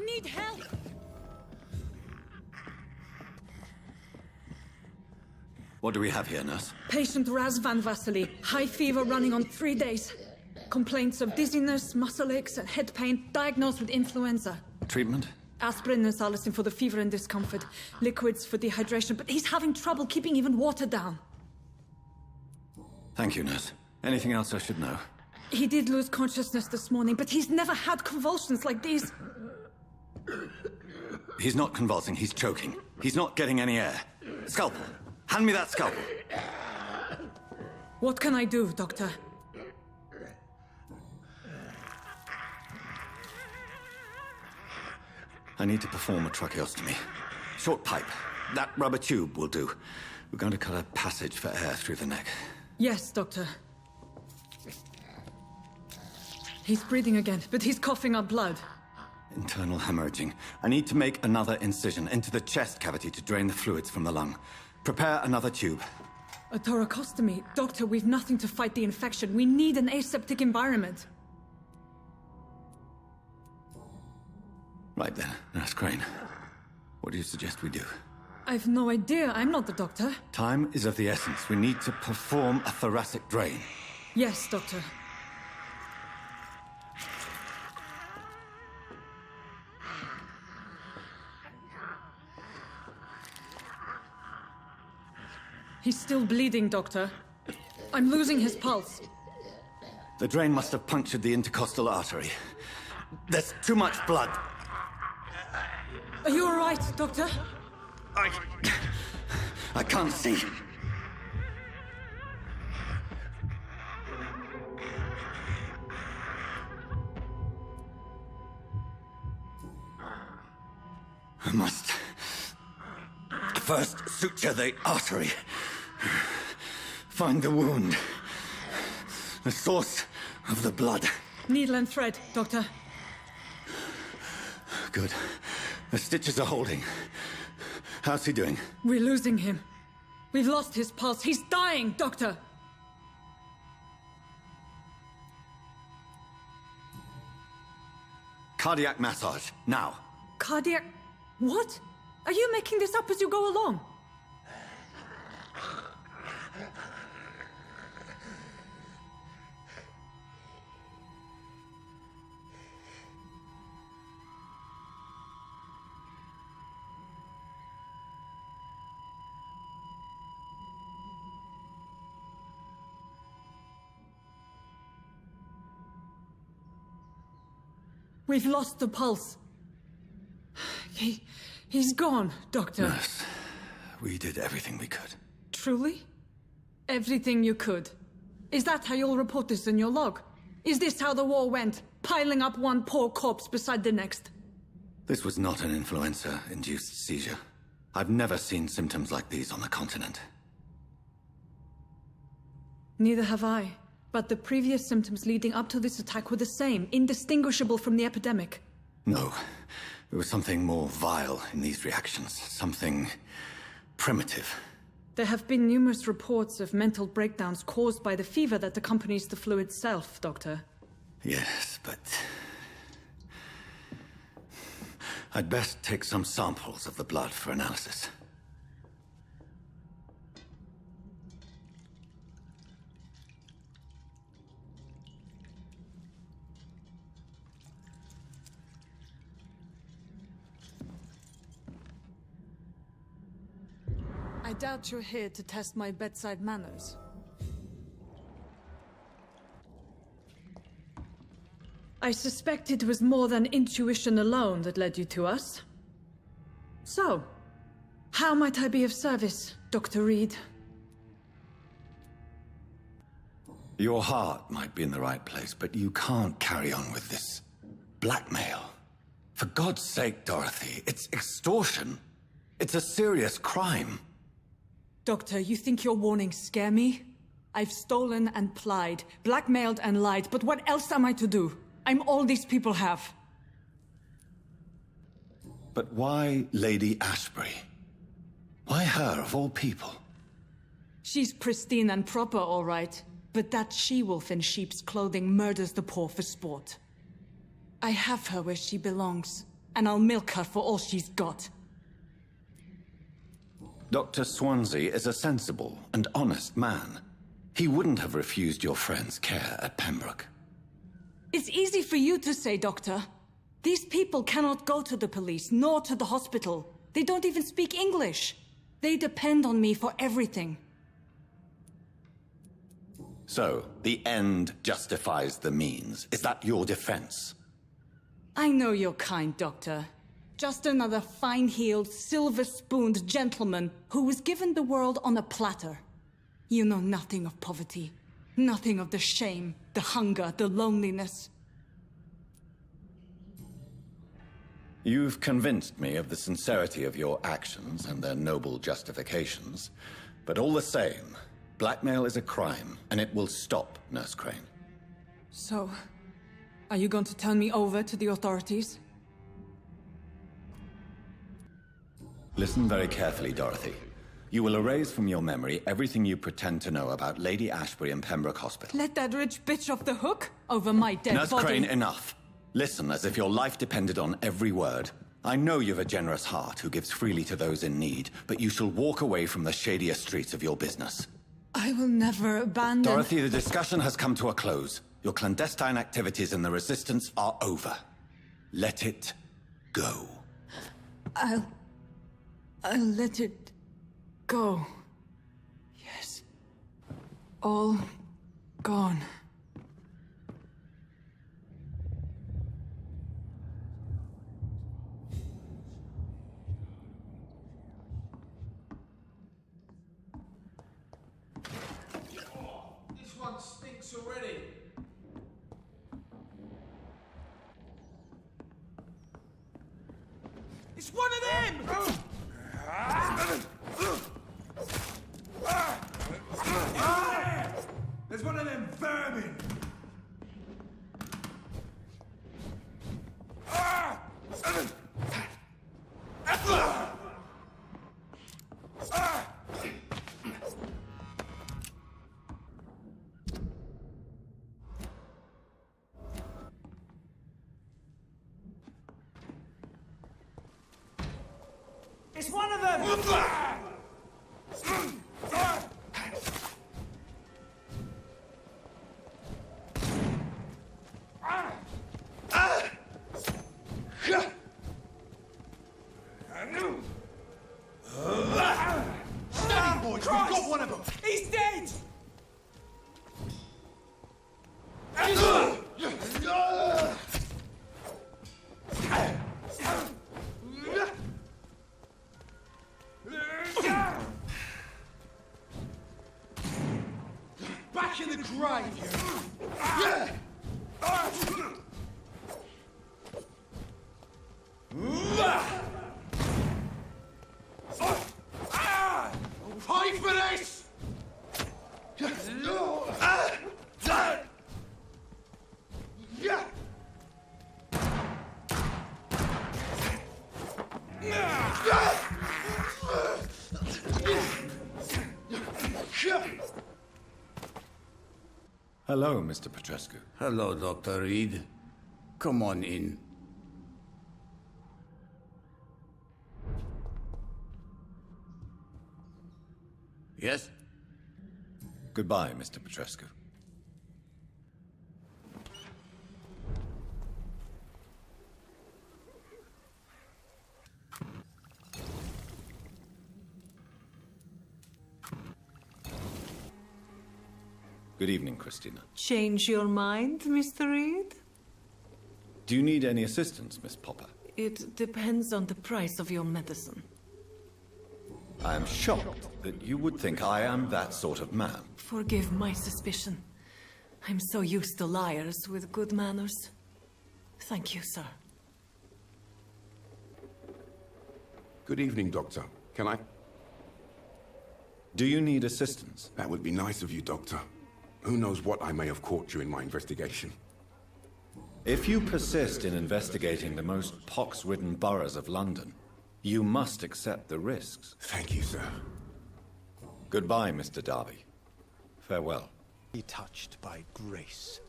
need help! What do we have here, nurse? Patient Raz Van Vasily. High fever running on 3 days. Complaints of dizziness, muscle aches, and head pain. Diagnosed with influenza. Treatment? Aspirin and salicin for the fever and discomfort. Liquids for dehydration, but he's having trouble keeping even water down. Thank you, nurse. Anything else I should know? He did lose consciousness this morning, but he's never had convulsions like these. He's not convulsing, he's choking. He's not getting any air. Scalpel! Hand me that scalpel! What can I do, Doctor? I need to perform a tracheostomy. Short pipe. That rubber tube will do. We're going to cut a passage for air through the neck. Yes, Doctor. He's breathing again, but he's coughing up blood. Internal hemorrhaging. I need to make another incision into the chest cavity to drain the fluids from the lung. Prepare another tube. A thoracostomy? Doctor, we've nothing to fight the infection. We need an aseptic environment. Right then, Nurse Crane. What do you suggest we do? I've no idea. I'm not the doctor. Time is of the essence. We need to perform a thoracic drain. Yes, Doctor. He's still bleeding, Doctor. I'm losing his pulse. The drain must have punctured the intercostal artery. There's too much blood. Are you all right, Doctor? I can't see. I must first suture the artery. Find the wound. The source of the blood. Needle and thread, Doctor. Good. The stitches are holding. How's he doing? We're losing him. We've lost his pulse. He's dying, Doctor! Cardiac massage, now. Cardiac... What? Are you making this up as you go along? We've lost the pulse. He's gone, Doctor. Nurse, we did everything we could. Truly? Everything you could? Is that how you'll report this in your log? Is this how the war went? Piling up one poor corpse beside the next? This was not an influenza-induced seizure. I've never seen symptoms like these on the continent. Neither have I. But the previous symptoms leading up to this attack were the same, indistinguishable from the epidemic. No. There was something more vile in these reactions. Something primitive. There have been numerous reports of mental breakdowns caused by the fever that accompanies the flu itself, Doctor. Yes, but... I'd best take some samples of the blood for analysis. I doubt you're here to test my bedside manners. I suspect it was more than intuition alone that led you to us. So, how might I be of service, Dr. Reid? Your heart might be in the right place, but you can't carry on with this blackmail. For God's sake, Dorothy, it's extortion. It's a serious crime. Doctor, you think your warnings scare me? I've stolen and plied, blackmailed and lied, but what else am I to do? I'm all these people have. But why Lady Ashbury? Why her, of all people? She's pristine and proper, all right. But that she-wolf in sheep's clothing murders the poor for sport. I have her where she belongs. and I'll milk her for all she's got. Dr. Swansea is a sensible and honest man. He wouldn't have refused your friend's care at Pembroke. It's easy for you to say, Doctor. These people cannot go to the police, nor to the hospital. They don't even speak English. They depend on me for everything. So, the end justifies the means. Is that your defense? I know you're kind, Doctor. Just another fine-heeled, silver-spooned gentleman who was given the world on a platter. You know nothing of poverty. Nothing of the shame, the hunger, the loneliness. You've convinced me of the sincerity of your actions and their noble justifications. But all the same, blackmail is a crime, and it will stop, Nurse Crane. So, are you going to turn me over to the authorities? Listen very carefully, Dorothy. You will erase from your memory everything you pretend to know about Lady Ashbury and Pembroke Hospital. Let that rich bitch off the hook over my dead Nurse body. Crane, enough. Listen as if your life depended on every word. I know you've a generous heart who gives freely to those in need, but you shall walk away from the shadier streets of your business. I will never abandon... Dorothy, the discussion has come to a close. Your clandestine activities in the Resistance are over. Let it go. I'll let it go. Yes. All gone. This one stinks already. It's one of them! There's one of them vermin! It's one of them! Steady, boys! We've got one of them! He's dead! Back in the grave, you! Pay for this! Hello, Mr. Petrescu. Hello, Dr. Reid. Come on in. Yes? Goodbye, Mr. Petrescu. Good evening, Christina. Change your mind, Mr. Reid? Do you need any assistance, Miss Popper? It depends on the price of your medicine. I am shocked that you would think I am that sort of man. Forgive my suspicion. I'm so used to liars with good manners. Thank you, sir. Good evening, Doctor. Can I? Do you need assistance? That would be nice of you, Doctor. Who knows what I may have caught during my investigation? If you persist in investigating the most pox-ridden boroughs of London, you must accept the risks. Thank you, sir. Goodbye, Mr. Darby. Farewell. Be touched by grace.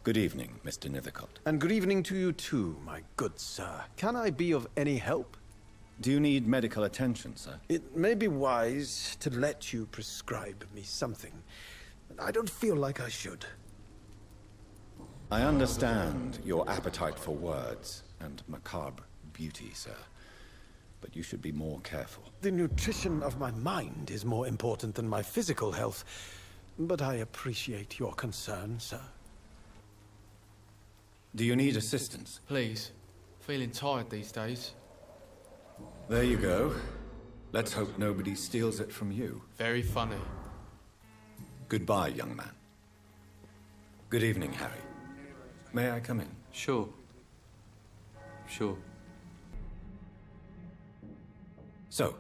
Good evening, Mr. Nethercott. And good evening to you too, my good sir. Can I be of any help? Do you need medical attention, sir? It may be wise to let you prescribe me something. I don't feel like I should. I understand your appetite for words and macabre beauty, sir. But you should be more careful. The nutrition of my mind is more important than my physical health. But I appreciate your concern, sir. Do you need assistance? Please. Feeling tired these days. There you go. Let's hope nobody steals it from you. Very funny. Goodbye, young man. Good evening, Harry. May I come in? Sure. So,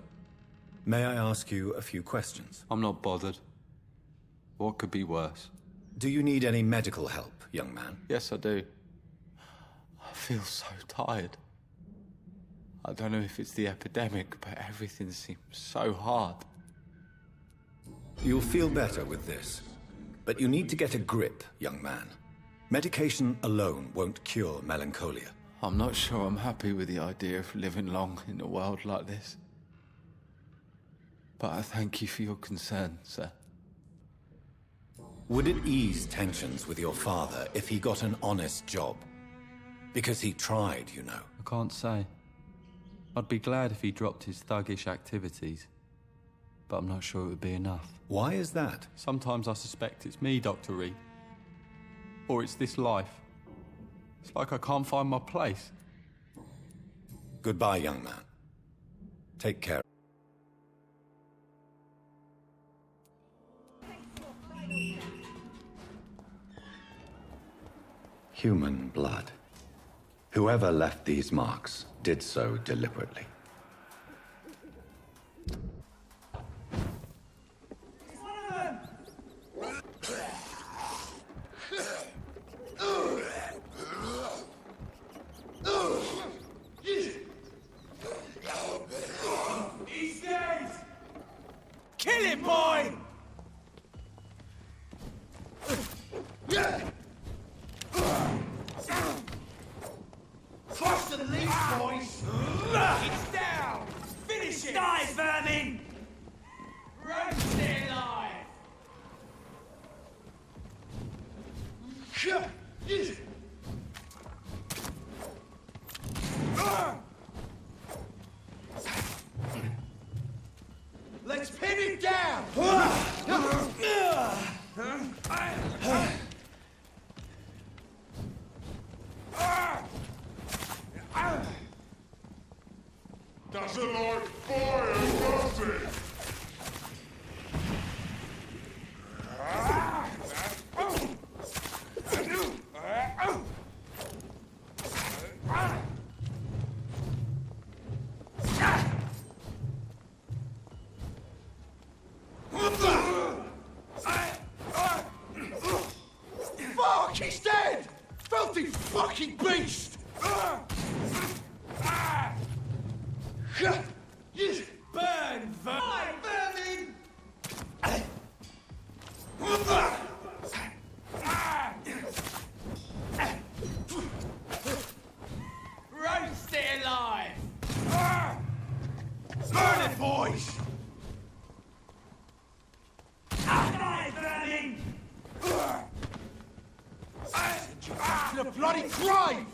may I ask you a few questions? I'm not bothered. What could be worse? Do you need any medical help, young man? Yes, I do. I feel so tired. I don't know if it's the epidemic, but everything seems so hard. You'll feel better with this. But you need to get a grip, young man. Medication alone won't cure melancholia. I'm not sure I'm happy with the idea of living long in a world like this. But I thank you for your concern, sir. Would it ease tensions with your father if he got an honest job? Because he tried, you know. I can't say. I'd be glad if he dropped his thuggish activities. But I'm not sure it would be enough. Why is that? Sometimes I suspect it's me, Dr. Reid. Or it's this life. It's like I can't find my place. Goodbye, young man. Take care. Human blood. Whoever left these marks did so deliberately. He's dead! Kill him, boy! Cross the leaf, boys! It's down! Finish it! Die, vermin! Roast it alive! Let's pin it down! Doesn't like fire, does it? Fuck, he's dead! Filthy fucking beast! Burn, vermin! Roast it alive! Burn it, boys! Die, vermin! Send you back to the bloody grave!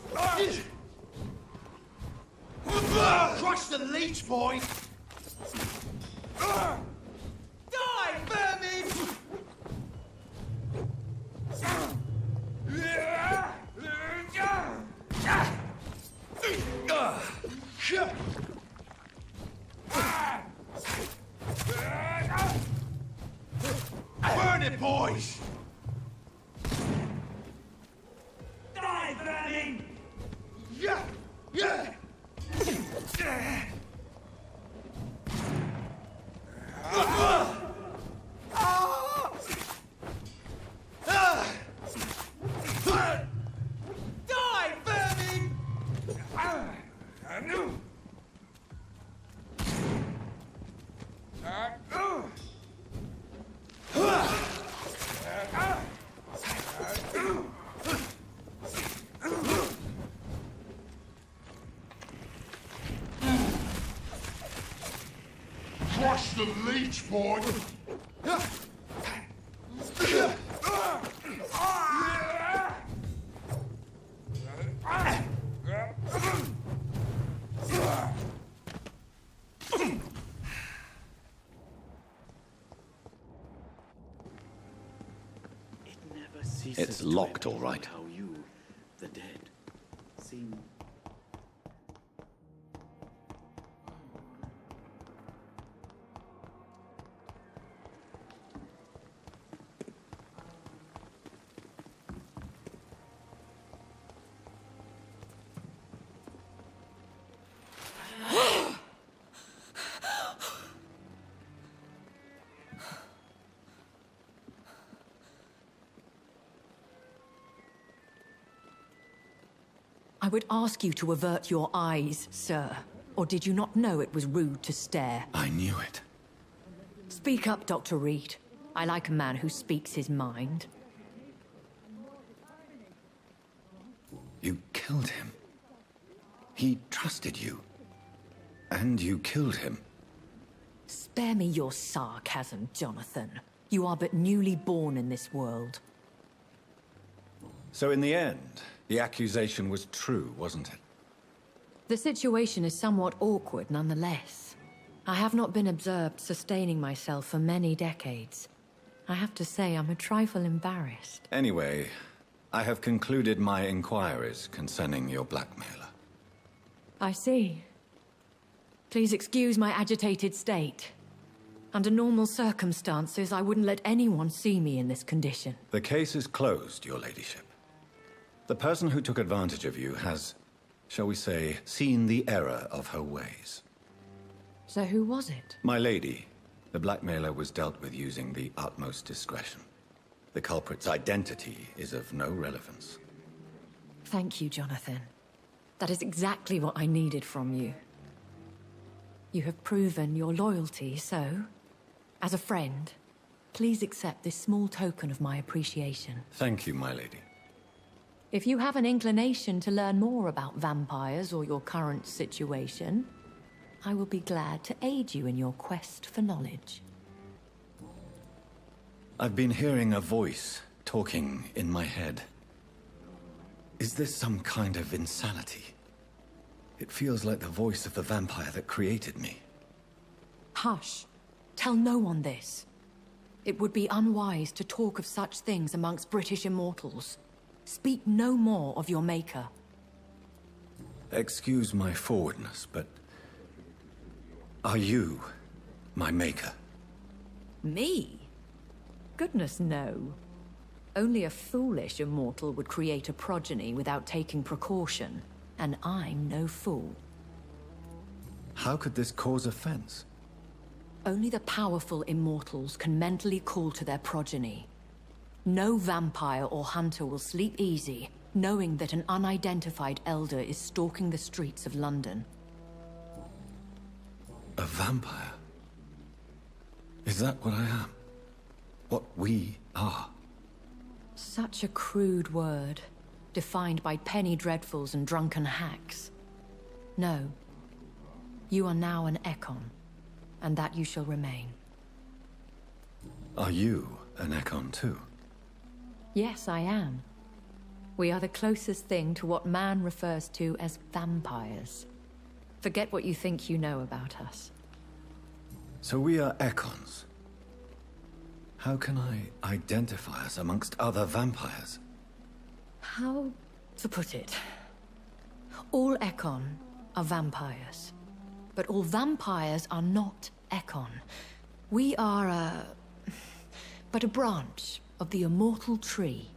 Crush the leech, boy! Die, vermin! Burn it, boys! Die, vermin! Yeah! Die, vermin! the leech, boy! It's locked, all right. How you, the dead, seem... I would ask you to avert your eyes, sir. Or did you not know it was rude to stare? I knew it. Speak up, Dr. Reid. I like a man who speaks his mind. You killed him. He trusted you. And you killed him. Spare me your sarcasm, Jonathan. You are but newly born in this world. So in the end, the accusation was true, wasn't it? The situation is somewhat awkward nonetheless. I have not been observed sustaining myself for many decades. I have to say I'm a trifle embarrassed. Anyway, I have concluded my inquiries concerning your blackmailer. I see. Please excuse my agitated state. Under normal circumstances, I wouldn't let anyone see me in this condition. The case is closed, your ladyship. The person who took advantage of you has, shall we say, seen the error of her ways. So who was it? My lady, the blackmailer was dealt with using the utmost discretion. The culprit's identity is of no relevance. Thank you, Jonathan. That is exactly what I needed from you. You have proven your loyalty, so, as a friend, please accept this small token of my appreciation. Thank you, my lady. If you have an inclination to learn more about vampires or your current situation, I will be glad to aid you in your quest for knowledge. I've been hearing a voice talking in my head. Is this some kind of insanity? It feels like the voice of the vampire that created me. Hush. Tell no one this. It would be unwise to talk of such things amongst British immortals. Speak no more of your maker. Excuse my forwardness, but... are you my maker? Me? Goodness, no. Only a foolish immortal would create a progeny without taking precaution, and I'm no fool. How could this cause offense? Only the powerful immortals can mentally call to their progeny. No vampire or hunter will sleep easy, knowing that an unidentified elder is stalking the streets of London. A vampire? Is that what I am? What we are? Such a crude word, defined by penny dreadfuls and drunken hacks. No. You are now an Ekon, and that you shall remain. Are you an Ekon too? Yes, I am. We are the closest thing to what man refers to as vampires. Forget what you think you know about us. So we are Ekons. How can I identify us amongst other vampires? How to put it? All Ekon are vampires. But all vampires are not Ekon. We are but a branch of the immortal tree.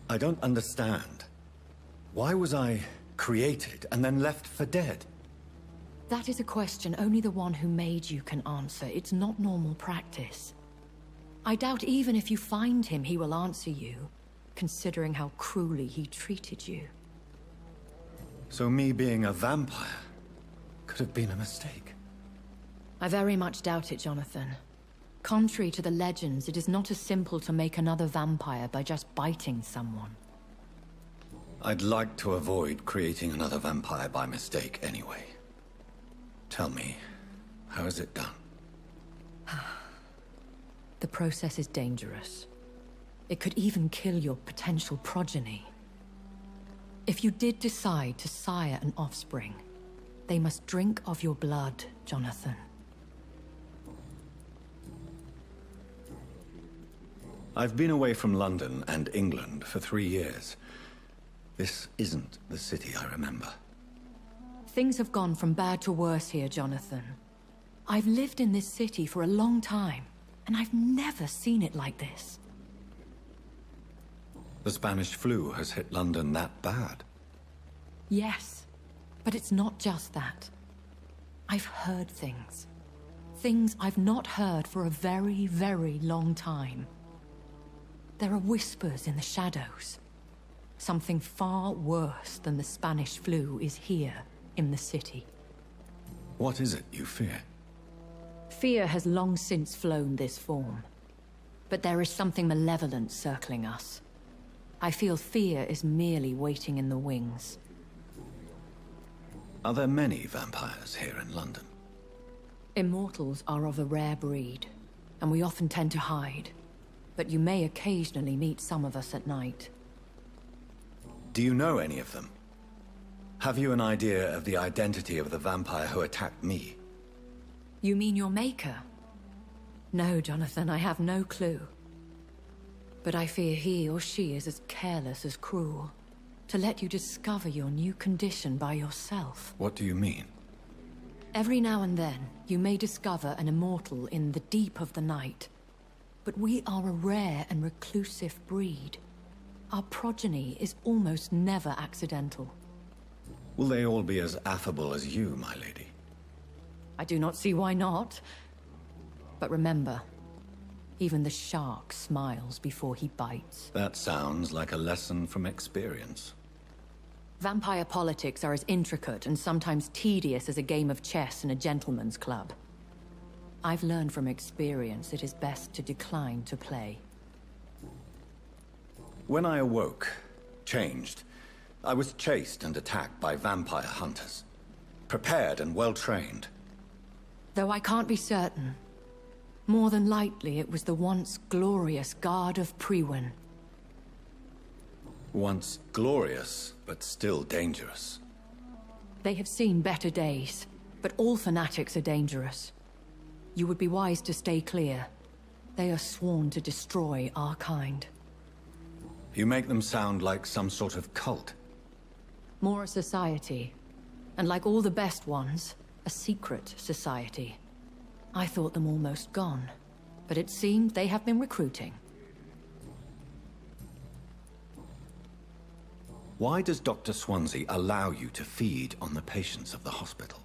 I don't understand. Why was I created and then left for dead? That is a question only the one who made you can answer. It's not normal practice. I doubt even if you find him, he will answer you, considering how cruelly he treated you. So me being a vampire could have been a mistake. I very much doubt it, Jonathan. Contrary to the legends, it is not as simple to make another vampire by just biting someone. I'd like to avoid creating another vampire by mistake anyway. Tell me, How is it done? The process is dangerous. It could even kill your potential progeny. If you did decide to sire an offspring, they must drink of your blood, Jonathan. I've been away from London and England for 3 years. This isn't the city I remember. Things have gone from bad to worse here, Jonathan. I've lived in this city for a long time, and I've never seen it like this. The Spanish flu has hit London that bad. Yes, but it's not just that. I've heard things. Things I've not heard for a very, very long time. There are whispers in the shadows. Something far worse than the Spanish flu is here in the city. What is it you fear? Fear has long since flown this form. But there is something malevolent circling us. I feel fear is merely waiting in the wings. Are there many vampires here in London? Immortals are of a rare breed, and we often tend to hide. But you may occasionally meet some of us at night. Do you know any of them? Have you an idea of the identity of the vampire who attacked me? You mean your maker? No, Jonathan, I have no clue. But I fear he or she is as careless as cruel. To let you discover your new condition by yourself. What do you mean? Every now and then, you may discover an immortal in the deep of the night. But we are a rare and reclusive breed. Our progeny is almost never accidental. Will they all be as affable as you, my lady? I do not see why not. But remember, even the shark smiles before he bites. That sounds like a lesson from experience. Vampire politics are as intricate and sometimes tedious as a game of chess in a gentleman's club. I've learned from experience it is best to decline to play. When I awoke, changed, I was chased and attacked by vampire hunters. Prepared and well-trained. Though I can't be certain, more than likely it was the once glorious Guard of Priwen. Once glorious, but still dangerous. They have seen better days, but all fanatics are dangerous. You would be wise to stay clear. They are sworn to destroy our kind. You make them sound like some sort of cult. More a society. And like all the best ones, a secret society. I thought them almost gone, but it seemed they have been recruiting. Why does Dr. Swansea allow you to feed on the patients of the hospital?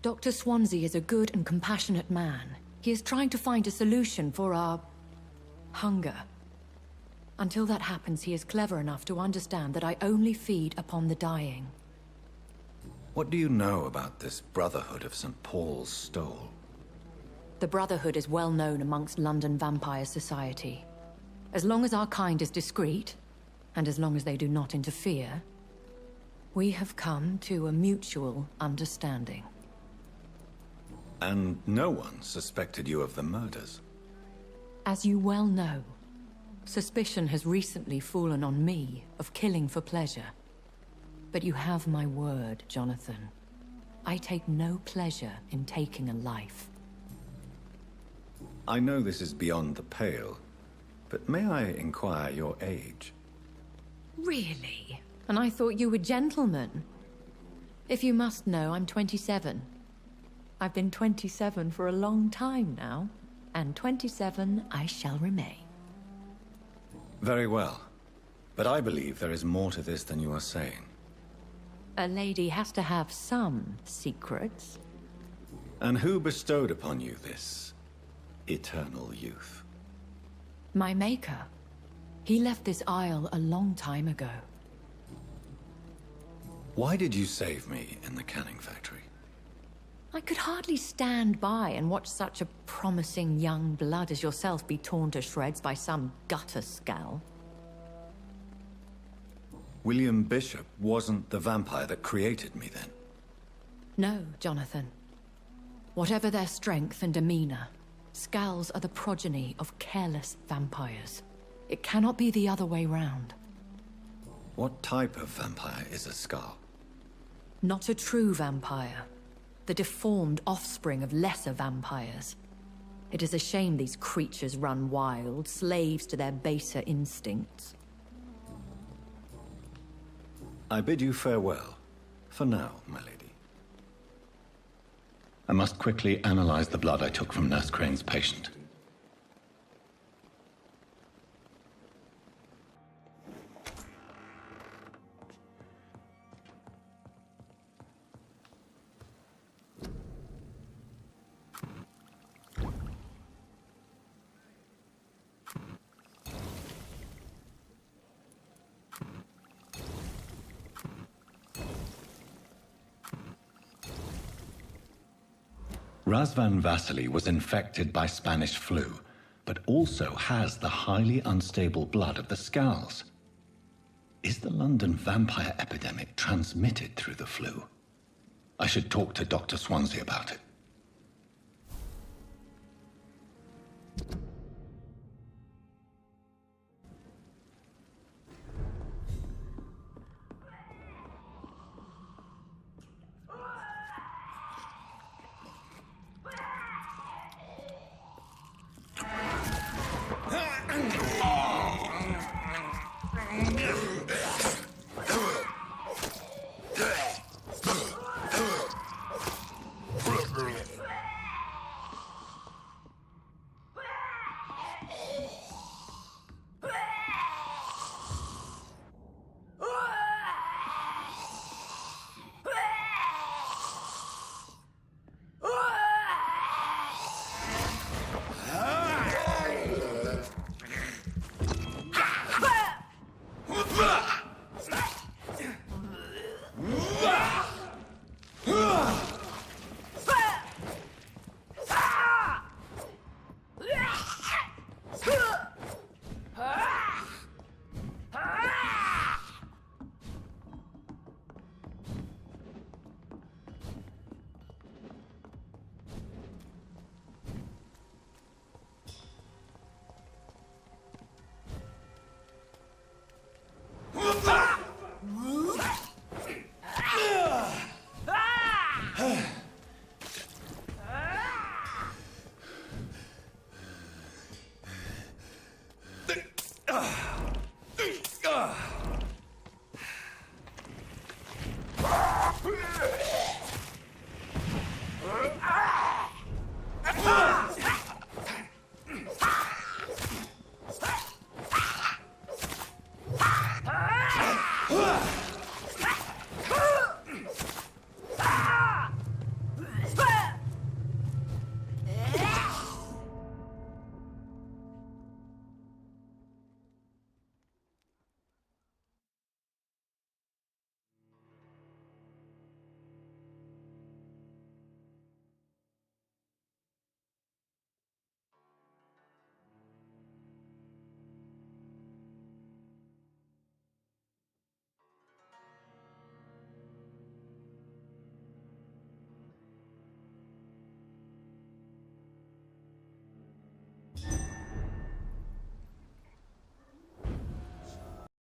Dr. Swansea is a good and compassionate man. He is trying to find a solution for our hunger. Until that happens, he is clever enough to understand that I only feed upon the dying. What do you know about this Brotherhood of St. Paul's Stole? The Brotherhood is well known amongst London vampire society. As long as our kind is discreet, and as long as they do not interfere, we have come to a mutual understanding. And no one suspected you of the murders? As you well know, suspicion has recently fallen on me of killing for pleasure. But you have my word, Jonathan. I take no pleasure in taking a life. I know this is beyond the pale, but may I inquire your age? Really? And I thought you were gentlemen. If you must know, I'm 27. I've been 27 for a long time now, and 27 I shall remain. Very well. But I believe there is more to this than you are saying. A lady has to have some secrets. And who bestowed upon you this eternal youth? My maker. He left this isle a long time ago. Why did you save me in the canning factory? I could hardly stand by and watch such a promising young blood as yourself be torn to shreds by some gutter scowl. William Bishop wasn't the vampire that created me then? No, Jonathan. Whatever their strength and demeanor, Skulls are the progeny of careless vampires. It cannot be the other way round. What type of vampire is a Skull? Not a true vampire. The deformed offspring of lesser vampires. It is a shame these creatures run wild, slaves to their baser instincts. I bid you farewell. For now, my lady. I must quickly analyze the blood I took from Nurse Crane's patient. Razvan Vasily was infected by Spanish flu, but also has the highly unstable blood of the Skulls. Is the London vampire epidemic transmitted through the flu? I should talk to Dr. Swansea about it.